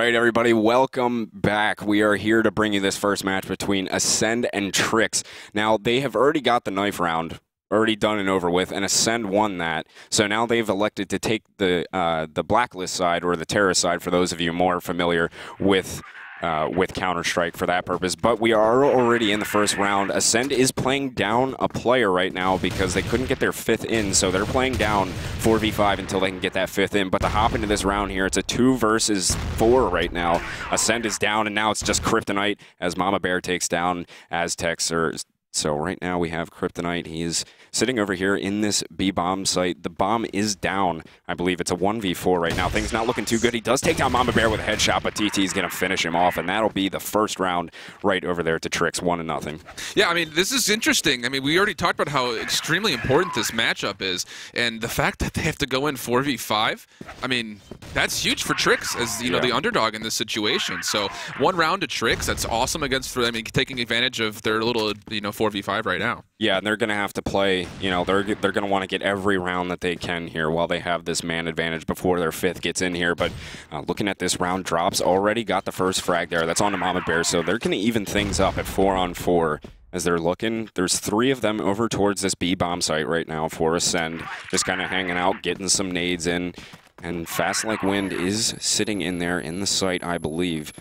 right, everybody, welcome back. We are here to bring you this first match between Ascend and Trix. Now, they have already got the knife round already done and over with, and Ascend won that. So now they've elected to take the blacklist side, or the terrorist side, for those of you more familiar with Counter-Strike for that purpose. But we are already in the first round. Ascend is playing down a player right now because they couldn't get their fifth in, so they're playing down 4v5 until they can get that fifth in. But to hop into this round here, it's a 2 versus 4 right now. Ascend is down, and now it's just Kryptonite as Mama Bear takes down Aztec. So right now we have Kryptonite. He is sitting over here in this B-bomb site. The bomb is down. I believe it's a 1v4 right now. Things not looking too good. He does take down Mama Bear with a headshot, but TT is going to finish him off, and that'll be the first round right over there to Trix, 1-0. Yeah, I mean, this is interesting. I mean, we already talked about how extremely important this matchup is, and the fact that they have to go in 4v5, I mean, that's huge for Trix as, you know, the underdog in this situation. So 1 round to Trix, that's awesome against, I mean, taking advantage of their little, 4v5 right now. Yeah, and they're going to have to play, they're going to want to get every round that they can here while they have this man advantage before their fifth gets in here. But looking at this round, Drops already got the first frag there. That's on the Mama Bear, so they're going to even things up at 4-on-4 as they're looking. There's 3 of them over towards this B-bomb site right now for Ascend, just kind of hanging out, getting some nades in. And Fast Like Wind is sitting in there in the site, I believe.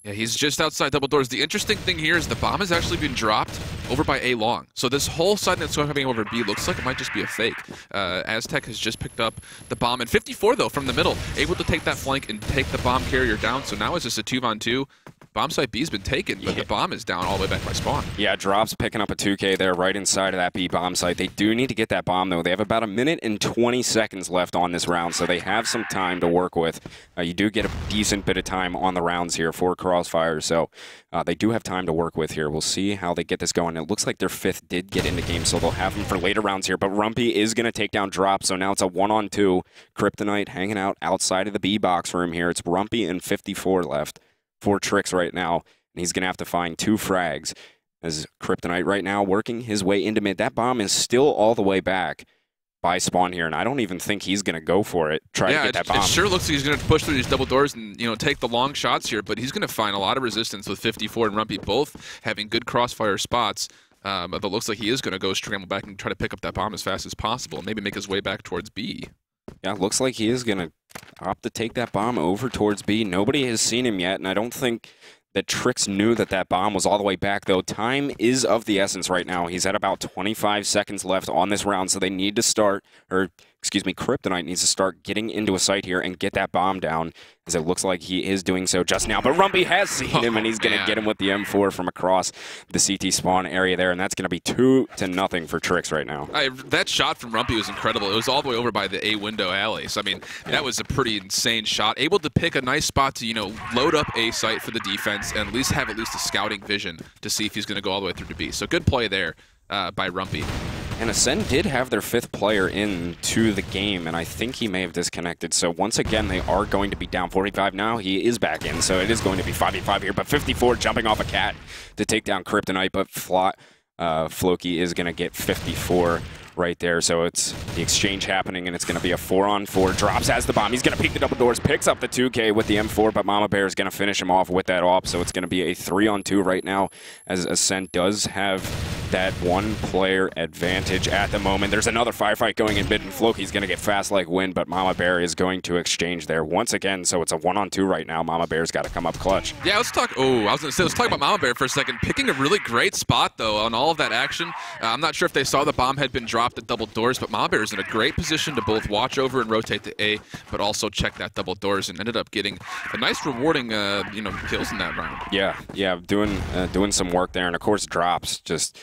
Yeah, he's just outside double doors. The interesting thing here is the bomb has actually been dropped over by A long. So this whole side that's coming over B looks like it might just be a fake. Aztec has just picked up the bomb. And 54, though, from the middle, able to take that flank and take the bomb carrier down. So now it's just a 2-on-2. Bomb site B's been taken, but the bomb is down all the way back by spawn. Yeah, Drops picking up a 2K there right inside of that B bomb site. They do need to get that bomb, though. They have about 1 minute and 20 seconds left on this round, so they have some time to work with. You do get a decent bit of time on the rounds here for Crossfire, so they do have time to work with here. We'll see how they get this going. It looks like their fifth did get into game, so they'll have them for later rounds here, but Rumpy is going to take down Drops, so now it's a 1-on-2. Kryptonite hanging out outside of the B box room here. It's Rumpy and 54 left for Trix right now. And he's going to have to find 2 frags as Kryptonite right now working his way into mid. That bomb is still all the way back by spawn here, and I don't even think he's going to go for it, try to get that bomb. It sure looks like he's going to push through these double doors and, take the long shots here, but he's going to find a lot of resistance with 54 and Rumpy both having good crossfire spots. But it looks like he is going to go scramble back and try to pick up that bomb as fast as possible and maybe make his way back towards B. Yeah, it looks like he is going to opt to take that bomb over towards B. Nobody has seen him yet, and I don't think that Trix knew that that bomb was all the way back, though. Time is of the essence right now. He's at about 25 seconds left on this round, so they need to start, or excuse me, Kryptonite needs to start getting into a site here and get that bomb down, as it looks like he is doing so just now. But Rumpy has seen him, and he's going to get him with the M4 from across the CT spawn area there, and that's going to be 2-0 for Trix right now. That shot from Rumpy was incredible. It was all the way over by the A window alley. So, I mean, that was a pretty insane shot. Able to pick a nice spot to, load up A site for the defense and at least have a scouting vision to see if he's going to go all the way through to B. So good play there by Rumpy. And Ascend did have their 5th player into the game, and I think he may have disconnected. So once again, they are going to be down 45 now. He is back in, so it is going to be 5v5 here. But 54 jumping off a cat to take down Kryptonite, but Floki is going to get 54 right there. So it's the exchange happening, and it's going to be a 4-on-4. Drops has the bomb. He's going to peek the double doors, picks up the 2K with the M4, but Mama Bear is going to finish him off with that AWP. So it's going to be a 3-on-2 right now, as Ascent does have that 1-player advantage at the moment. There's another firefight going in mid, and Floki's going to get Fast Like Wind, but Mama Bear is going to exchange there once again. So it's a 1-on-2 right now. Mama Bear's got to come up clutch. Yeah, let's talk. Oh, I was going to say, let's talk about Mama Bear for a second. Picking a really great spot, though, on all of that action. I'm not sure if they saw the bomb had been dropped at double doors, but Mama Bear is in a great position to both watch over and rotate to A, but also check that double doors, and ended up getting a nice rewarding, kills in that round. Yeah, doing some work there, and of course Drops just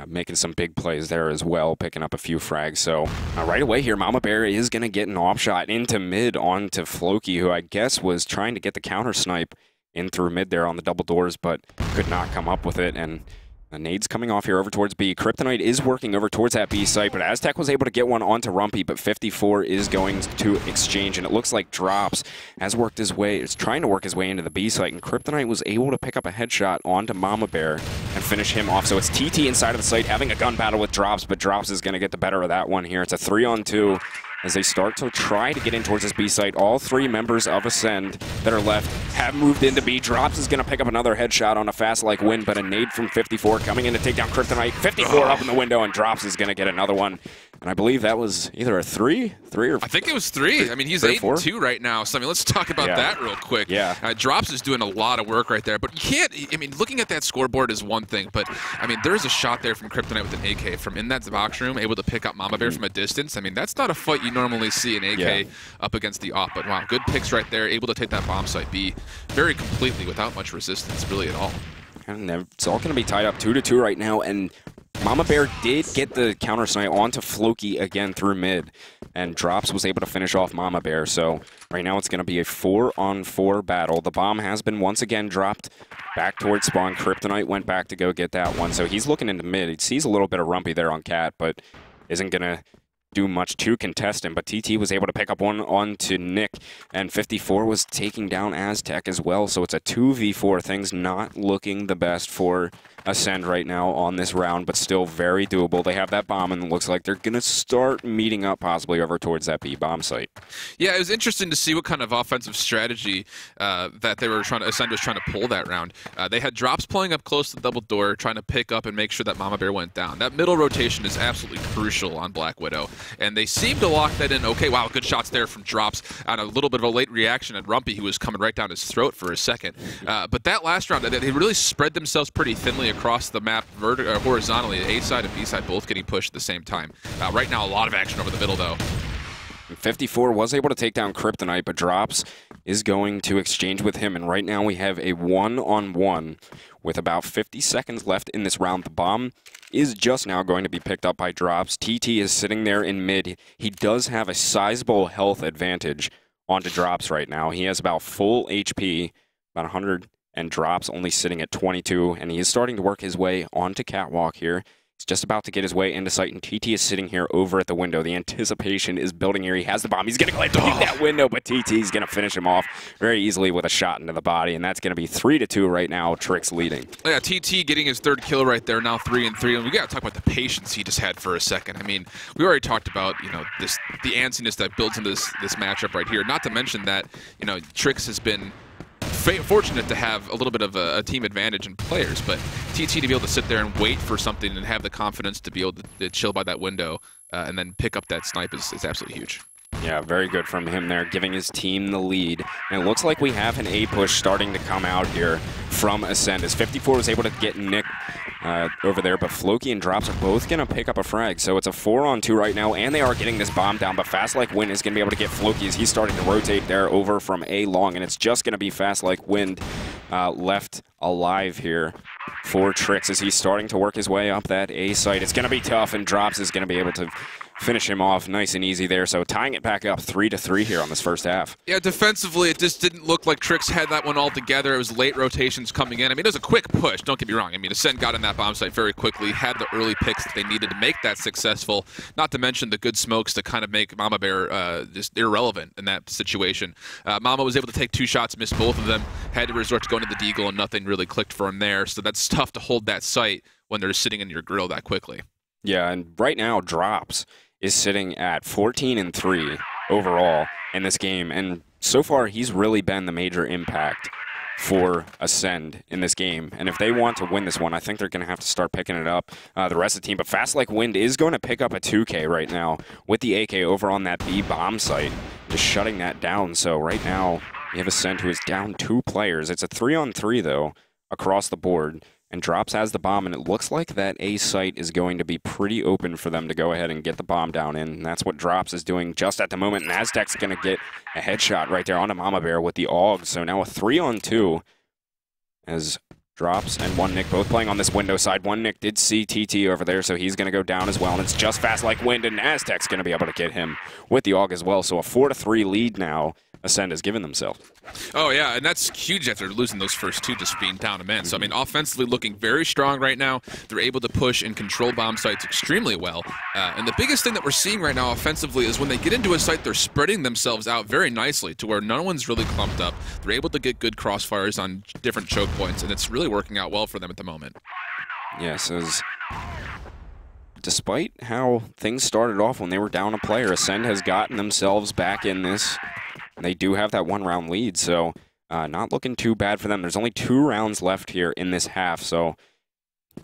making some big plays there as well, picking up a few frags. So right away here, Mama Bear is going to get an off shot into mid onto Floki, who I guess was trying to get the counter snipe in through mid there on the double doors, but could not come up with it. And the nade's coming off here over towards B. Kryptonite is working over towards that B site, but Aztec was able to get one onto Rumpy, but 54 is going to exchange, and it looks like Drops has worked his way, is trying to work his way into the B site, and Kryptonite was able to pick up a headshot onto Mama Bear and finish him off. So it's TT inside of the site having a gun battle with Drops, but Drops is going to get the better of that one here. It's a 3-on-2. as they start to try to get in towards this B site. All three members of Ascend that are left have moved into B. Drops is going to pick up another headshot on a fast like Wind, but a nade from 54 coming in to take down Kryptonite. 54 up in the window, and Drops is going to get another one. And I believe that was either a three or I think it was three. I mean, he's 8-2 right now. So, I mean, let's talk about that real quick. Yeah. Drops is doing a lot of work right there. But you can't, I mean, looking at that scoreboard is one thing. But, I mean, there's a shot there from Kryptonite with an AK from in that box room, able to pick up Mama Bear from a distance. I mean, that's not a fight you normally see an AK up against the op. But, wow, good picks right there. Able to take that bomb site B very completely without much resistance, really, at all. And it's all going to be tied up 2-2 right now. And Mama Bear did get the counter snipe onto Floki again through mid, and Drops was able to finish off Mama Bear. So right now it's going to be a 4-on-4 battle. The bomb has been once again dropped back towards spawn. Kryptonite went back to go get that one. So he's looking into mid. He sees a little bit of Rumpy there on Cat, but isn't going to do much to contest him. But TT was able to pick up one onto Nick, and 54 was taking down Aztec as well. So it's a 2v4. Things not looking the best for Ascend right now on this round, but still very doable. They have that bomb, and it looks like they're going to start meeting up possibly over towards that B bomb site. Yeah, it was interesting to see what kind of offensive strategy that they were Ascend was trying to pull that round. They had Drops pulling up close to the double door, trying to pick up and make sure that Mama Bear went down. That middle rotation is absolutely crucial on Black Widow, and they seem to lock that in. Okay, wow, good shots there from Drops on a little bit of a late reaction at Rumpy, who was coming right down his throat for a second. But that last round, they really spread themselves pretty thinly across the map horizontally. A side and B side both getting pushed at the same time. Right now, a lot of action over the middle, though. 54 was able to take down Kryptonite, but Drops is going to exchange with him, and right now we have a 1-on-1 with about 50 seconds left in this round. The bomb is just now going to be picked up by Drops. TT is sitting there in mid. He does have a sizable health advantage onto Drops right now. He has about full HP, about 100, and Drops only sitting at 22, and he is starting to work his way onto Catwalk here. He's just about to get his way into sight, and TT is sitting here over at the window. The anticipation is building here. He has the bomb. He's going to go ahead and take that window, but TT's going to finish him off very easily with a shot into the body, and that's going to be 3-2 right now. Trix leading. Yeah, TT getting his third kill right there, now 3-3, and we got to talk about the patience he just had for a second. I mean, we already talked about, you know, the antsiness that builds into this matchup right here. Not to mention that, you know, Trix has been fortunate to have a little bit of a team advantage in players, but TT to be able to sit there and wait for something and have the confidence to be able to chill by that window and then pick up that snipe is absolutely huge. Yeah, very good from him there, giving his team the lead. And it looks like we have an A push starting to come out here from Ascend, as 54 was able to get Nick over there, but Floki and Drops are both going to pick up a frag. So it's a 4-on-2 right now, and they are getting this bomb down, but Fast Like Wind is going to be able to get Floki as he's starting to rotate there over from A long, and it's just going to be Fast Like Wind left alive here for Trix as he's starting to work his way up that A site. It's going to be tough, and Drops is going to be able to finish him off nice and easy there. So tying it back up 3-3 here on this first half. Yeah, defensively, it just didn't look like Trix had that one all together. It was late rotations coming in. I mean, it was a quick push, don't get me wrong. I mean, Ascend got in that bomb site very quickly, had the early picks that they needed to make that successful, not to mention the good smokes to kind of make Mama Bear just irrelevant in that situation. Mama was able to take 2 shots, missed both of them, had to resort to going to the deagle, and nothing really clicked for him there. So that's tough to hold that site when they're sitting in your grill that quickly. Yeah, and right now, Drops is sitting at 14-3 overall in this game, and so far he's really been the major impact for Ascend in this game. And if they want to win this one, I think they're going to have to start picking it up, the rest of the team. But Fast Like Wind is going to pick up a 2K right now with the AK over on that B bomb site, just shutting that down. So right now you have Ascend who is down 2 players. It's a 3-on-3 though across the board, and Drops has the bomb, and it looks like that A site is going to be pretty open for them to go ahead and get the bomb down in, and that's what Drops is doing just at the moment, and Aztec's going to get a headshot right there onto Mama Bear with the AUG. So now a 3-on-2 as Drops and One Nick both playing on this window side. One Nick did see TT over there, so he's going to go down as well, and it's just Fast Like Wind, and Aztec's going to be able to get him with the AUG as well. So a 4-3 lead now Ascend has given themselves. Oh, yeah, and that's huge after losing those first 2, just being down a man. So, I mean, offensively looking very strong right now. They're able to push and control bomb sites extremely well. And the biggest thing that we're seeing right now offensively is when they get into a site, they're spreading themselves out very nicely to where no one's really clumped up. They're able to get good crossfires on different choke points, and it's really working out well for them at the moment. Yes, as despite how things started off when they were down a player, Ascend has gotten themselves back in this. They do have that 1-round lead, so not looking too bad for them. There's only 2 rounds left here in this half, so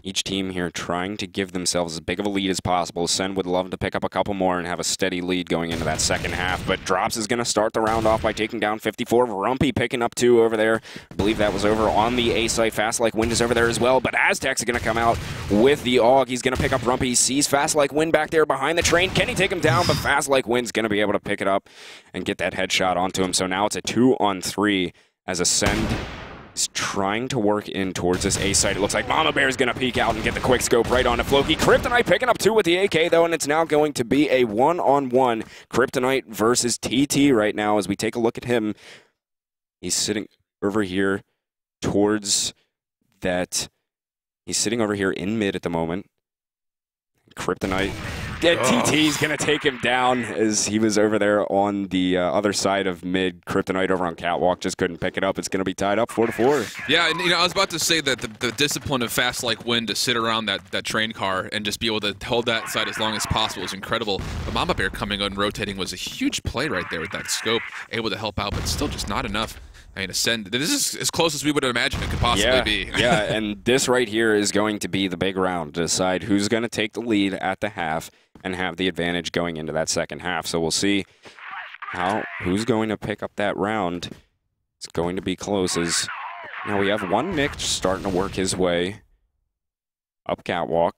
each team here trying to give themselves as big of a lead as possible. Ascend would love to pick up a couple more and have a steady lead going into that second half, but Drops is going to start the round off by taking down 54. Rumpy picking up 2 over there. I believe that was over on the A site. Fast Like Wind is over there as well, but Aztec's going to come out with the AUG. He's going to pick up Rumpy. He sees Fast Like Wind back there behind the train. Can he take him down? But Fast Like Wind's going to be able to pick it up and get that headshot onto him. So now it's a 2-on-3 as Ascend is trying to work in towards this A site. It looks like Mama Bear is going to peek out and get the quick scope right onto Floki. Kryptonite picking up 2 with the AK, though, and it's now going to be a 1-on-1 Kryptonite versus TT right now as we take a look at him. He's sitting over here towards that. He's sitting over here in mid at the moment. Kryptonite. TT's going to take him down as he was over there on the other side of mid. Kryptonite over on Catwalk just couldn't pick it up. It's going to be tied up 4-4. Yeah, and I was about to say that the discipline of Fast Like Wind to sit around that train car and just be able to hold that side as long as possible is incredible. But Mama Bear coming on rotating was a huge play right there with that scope, able to help out, but still just not enough. I mean, Ascend, this is as close as we would imagine it could possibly be. Yeah, and this right here is going to be the big round to decide who's going to take the lead at the half and have the advantage going into that second half. So we'll see who's going to pick up that round. It's going to be close as now we have one Nick starting to work his way up Catwalk.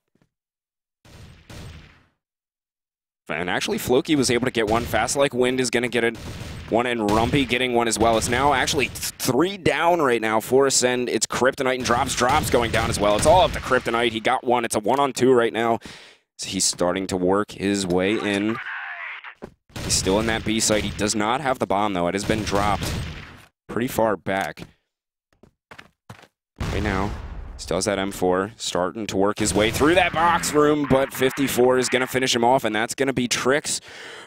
And actually, Floki was able to get one. Fast Like Wind is going to get it. One, and Rumpy getting one as well. It's now actually 3 down right now for Ascend. It's Kryptonite and Drops going down as well. It's all up to Kryptonite. He got one. It's a 1-on-2 right now. So he's starting to work his way in. He's still in that B site. He does not have the bomb, though. It has been dropped pretty far back. Right now, still has that M4, starting to work his way through that box room, but 54 is going to finish him off, and that's going to be Trix,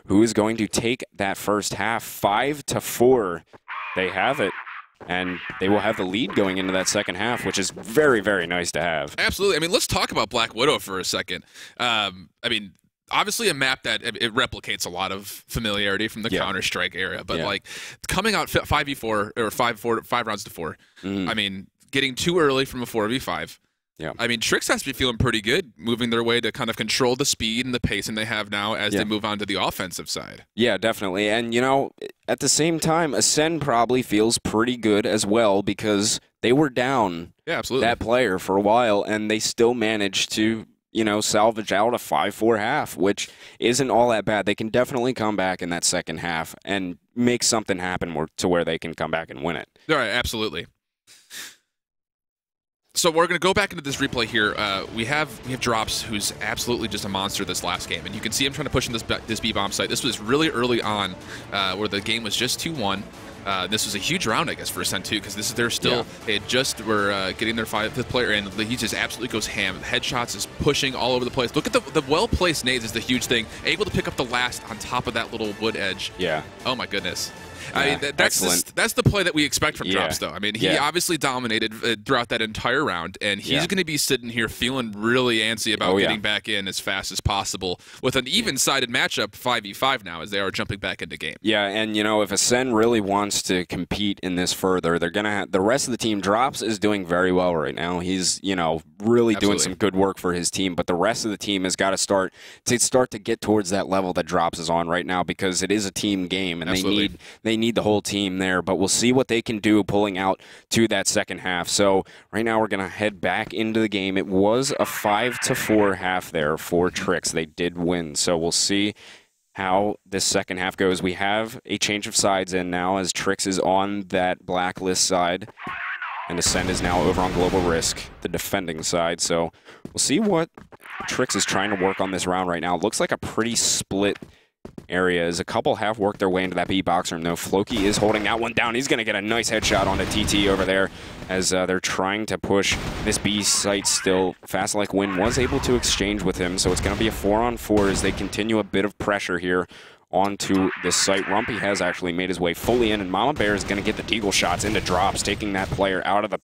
who is going to take that first half 5-4. They have it, and they will have the lead going into that second half, which is very, very nice to have. Absolutely. I mean, let's talk about Black Widow for a second. I mean, obviously a map that it replicates a lot of familiarity from the Counter-Strike era, but like coming out 5v4 or 5 rounds to 4, I mean, getting too early from a 4v5. Yeah. I mean, Trix has to be feeling pretty good, moving their way to kind of control the speed and the pacing they have now as they move on to the offensive side. Yeah, definitely. And, you know, at the same time, Ascend probably feels pretty good as well because they were down that player for a while, and they still managed to, you know, salvage out a 5-4 half, which isn't all that bad. They can definitely come back in that second half and make something happen to where they can come back and win it. All right, absolutely. So we're going to go back into this replay here. We have Drops, who's absolutely just a monster this last game, and you can see him trying to push in this B-bomb site. This was really early on, where the game was just 2-1. This was a huge round, I guess, for Ascend too, because they're still they just were getting their 5th player in. He just absolutely goes ham. Headshots is pushing all over the place. Look at the well-placed nades is the huge thing. Able to pick up the last on top of that little wood edge. Yeah. Oh my goodness. I mean, that's the play that we expect from Drops, though. I mean, he obviously dominated throughout that entire round, and he's going to be sitting here feeling really antsy about getting back in as fast as possible with an even-sided matchup 5v5 now as they are jumping back into game. Yeah, and, you know, if Ascend really wants to compete in this further, they're going to have the rest of the team. Drops is doing very well right now. He's, you know, really doing some good work for his team, but the rest of the team has got to start to get towards that level that Drops is on right now because it is a team game, and they need the whole team there, but we'll see what they can do pulling out to that second half. So right now we're going to head back into the game. It was a 5-4 half there for Trix. They did win, so we'll see how this second half goes. We have a change of sides in now as Trix is on that blacklist side, and Ascend is now over on Global Risk, the defending side. So we'll see what Trix is trying to work on this round right now. It looks like a pretty split areas. A couple have worked their way into that B box room, though. Floki is holding that one down. He's going to get a nice headshot onto TT over there as they're trying to push this B site still. Fast Like Wind was able to exchange with him, so it's going to be a 4-on-4 as they continue a bit of pressure here onto this site. Rumpy has actually made his way fully in, and Mama Bear is going to get the deagle shots into Drops, taking that player out of the